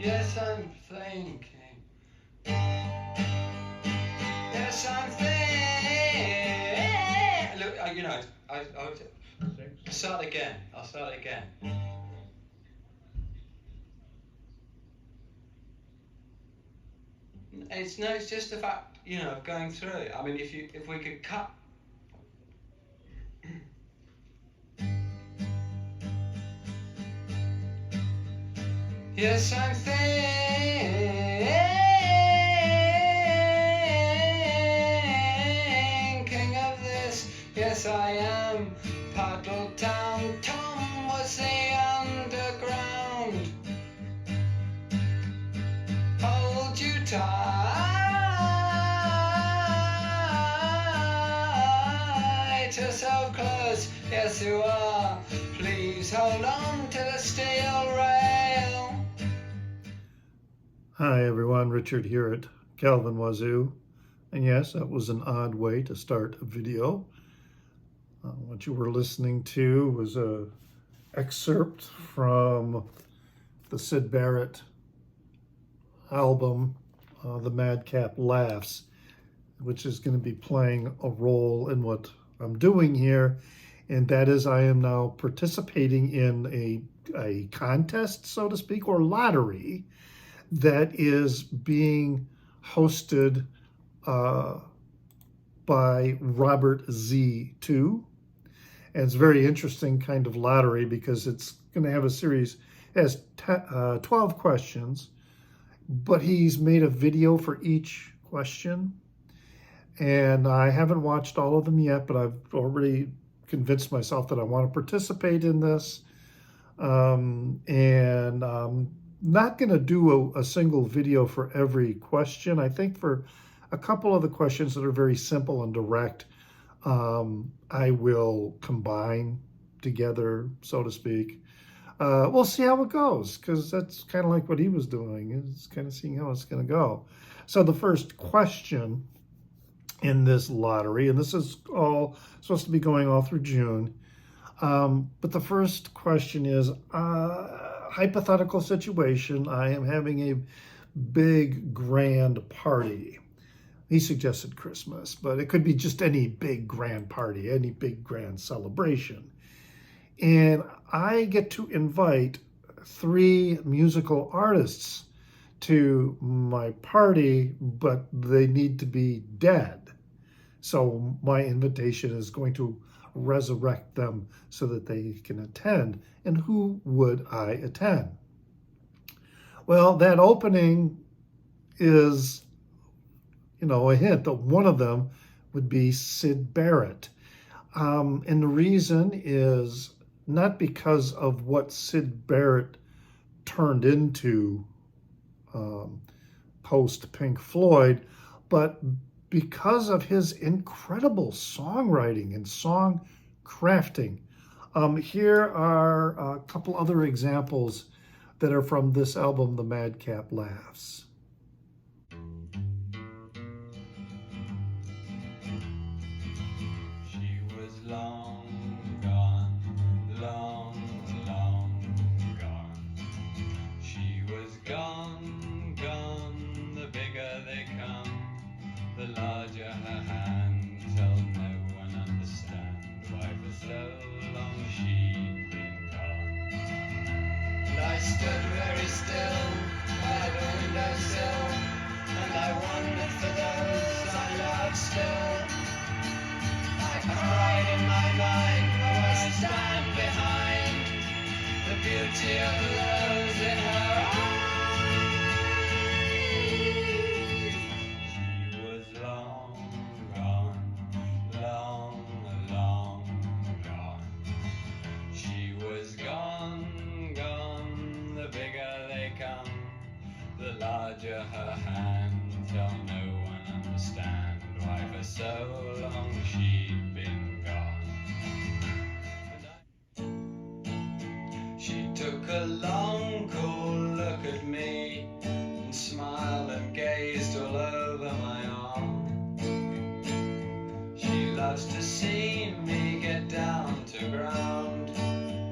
Yes, I'm thinking. Yes, I'm thinking. Look, you know, I'll start again. I'll start again. It's just the fact, you know, of going through it. I mean, if we could cut. Yes, I'm thinking of this. Yes, I am. Puddletown Tom was the underground. Hold you tight, you're so close. Yes, you are. Please hold on to the steel rail. Hi everyone, Richard here at Calvin Wazoo. And yes, that was an odd way to start a video. What you were listening to was an excerpt from the Syd Barrett album, The Madcap Laughs, which is going to be playing a role in what I'm doing here. And that is I am now participating in a contest, so to speak, or lottery that is being hosted by Robert Zee too. And it's a very interesting kind of lottery because it's going to have a series, it has 12 questions, but he's made a video for each question. And I haven't watched all of them yet, but I've already convinced myself that I want to participate in this. Not going to do a single video for every question. I think for a couple of the questions that are very simple and direct, I will combine together, so to speak. We'll see how it goes, because that's kind of like what he was doing. It's kind of seeing how it's going to go. So the first question in this lottery, and this is all supposed to be going all through June, but the first question is, hypothetical situation, I am having a big grand party. He suggested Christmas, but it could be just any big grand party, any big grand celebration. And I get to invite 3 musical artists to my party, but they need to be dead. So my invitation is going to resurrect them so that they can attend. And who would I attend? Well, that opening is, you know, a hint that one of them would be Syd Barrett. And the reason is not because of what Syd Barrett turned into post Pink Floyd, but because of his incredible songwriting and song crafting. Here are a couple other examples that are from this album, The Madcap Laughs. She was long gone, long, long gone. She was gone, gone, the bigger they come, the larger her hand, till no one understand why for so long she'd been gone. And I stood very still by the windowsill, and I wondered for those I loved still. I cried in my mind, oh, I stand behind the beauty of those in her eyes. She was long gone, long, long gone. She was gone, gone, the bigger they come, the larger her hand, till no one understand why for so long she'd been gone. She took a long, cool look at me and smiled and gazed all over my arm. She loves to see me get down to ground.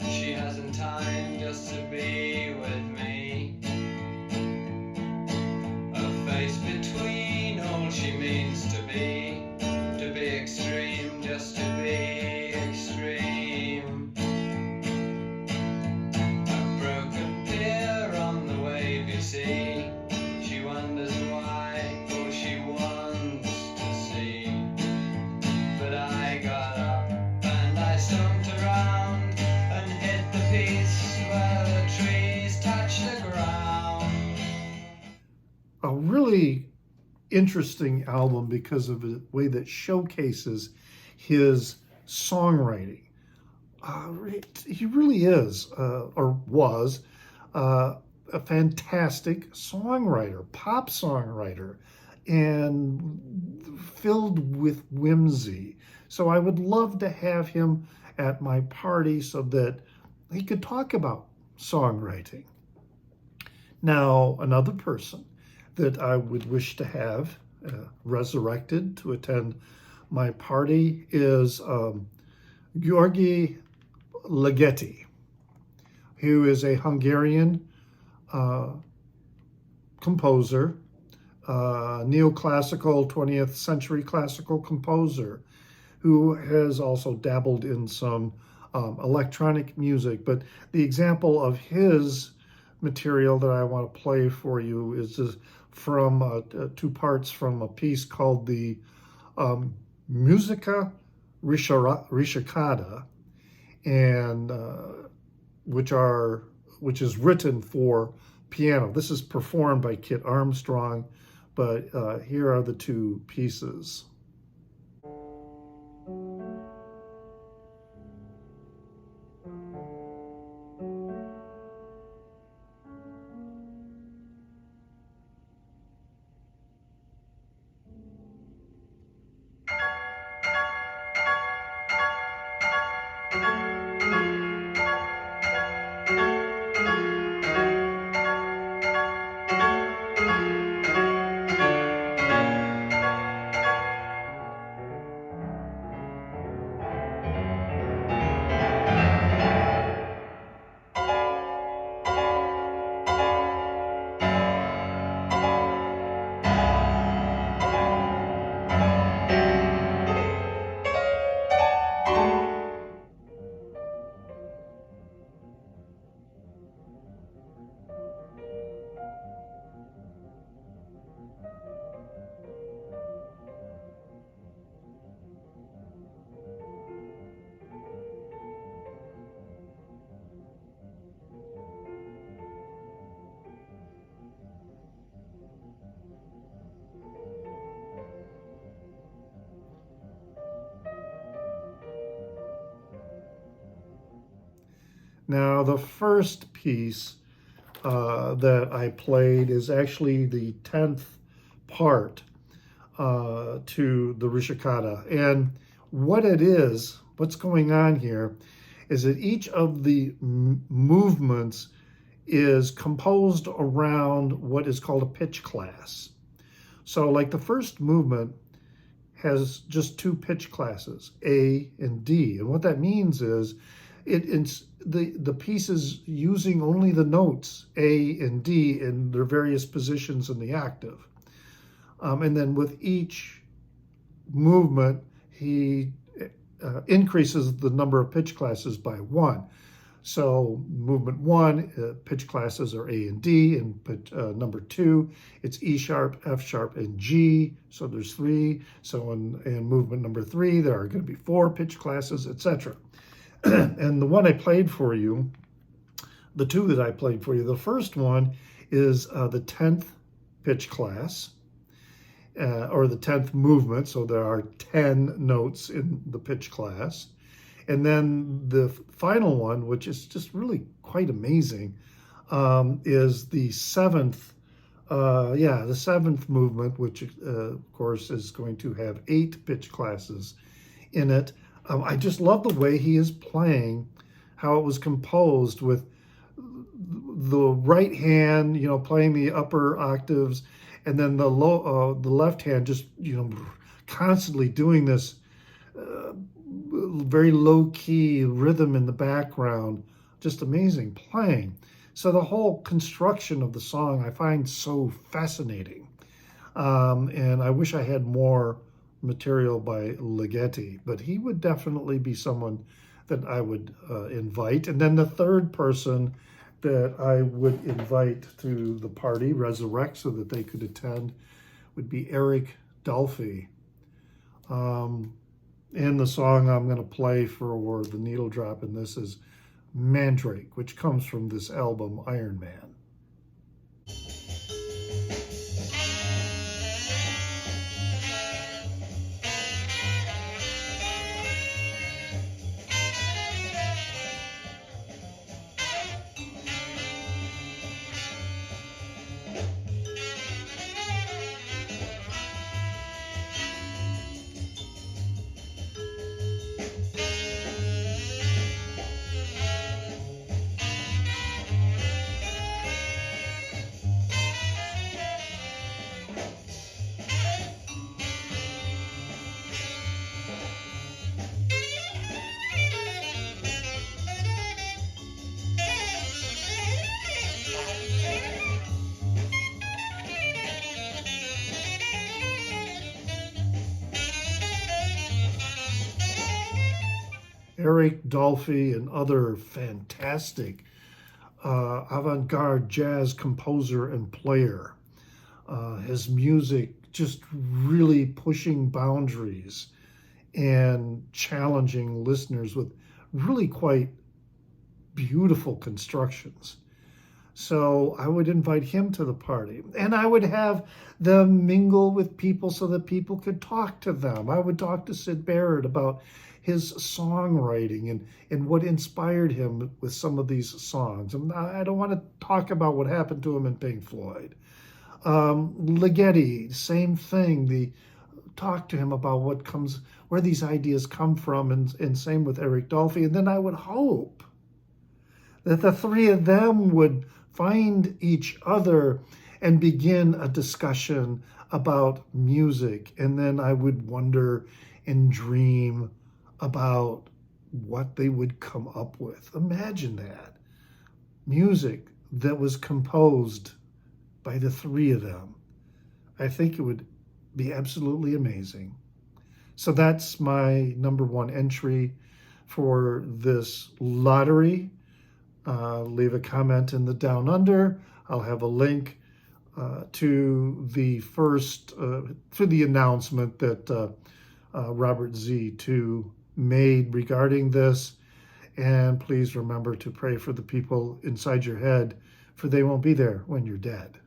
She hasn't time just to be with me. interesting album because of the way that showcases his songwriting. He really is, or was, a fantastic songwriter, pop songwriter, and filled with whimsy. So I would love to have him at my party so that he could talk about songwriting. Now, another person that I would wish to have resurrected to attend my party is György Ligeti, who is a Hungarian composer, neoclassical 20th century classical composer, who has also dabbled in some electronic music. But the example of his material that I want to play for you is from two parts from a piece called the Musica Ricciocata, and which is written for piano. This is performed by Kit Armstrong, but here are the two pieces. Now, the first piece that I played is actually the 10th part to the Ricciocata. And what it is, what's going on here, is that each of the movements is composed around what is called a pitch class. So like the first movement has just two pitch classes, A and D. And what that means is it's the piece is using only the notes A and D in their various positions in the octave. And then with each movement, he increases the number of pitch classes by one. So movement one, pitch classes are A and D, and number two, it's E sharp, F sharp, and G. So there's three. So in movement number three, there are going to be four pitch classes, etc. And the one I played for you, the two that I played for you, the first one is the 10th pitch class, or the 10th movement. So there are 10 notes in the pitch class. And then the final one, which is just really quite amazing, is the seventh, the seventh movement, which of course is going to have 8 pitch classes in it. I just love the way he is playing, how it was composed with the right hand, playing the upper octaves, and then the left hand just, constantly doing this very low-key rhythm in the background. Just amazing playing. So the whole construction of the song I find so fascinating. And I wish I had more material by Ligeti, but he would definitely be someone that I would invite. And then the third person that I would invite to the party, resurrect, so that they could attend, would be Eric Dolphy. And the song I'm going to play for the needle drop in this is Mandrake, which comes from this album, Iron Man. Eric Dolphy, and other fantastic avant-garde jazz composer and player. His music just really pushing boundaries and challenging listeners with really quite beautiful constructions. So I would invite him to the party, and I would have them mingle with people so that people could talk to them. I would talk to Sid Barrett about his songwriting and what inspired him with some of these songs. And I don't want to talk about what happened to him in Pink Floyd. Ligeti, same thing. Talk to him about where these ideas come from, and same with Eric Dolphy. And then I would hope that the three of them would find each other and begin a discussion about music. And then I would wonder and dream about what they would come up with. Imagine that. Music that was composed by the three of them. I think it would be absolutely amazing. So that's my number one entry for this lottery. Leave a comment in the down under. I'll have a link to the announcement that Robert Zee made regarding this. And please remember to pray for the people inside your head, for they won't be there when you're dead.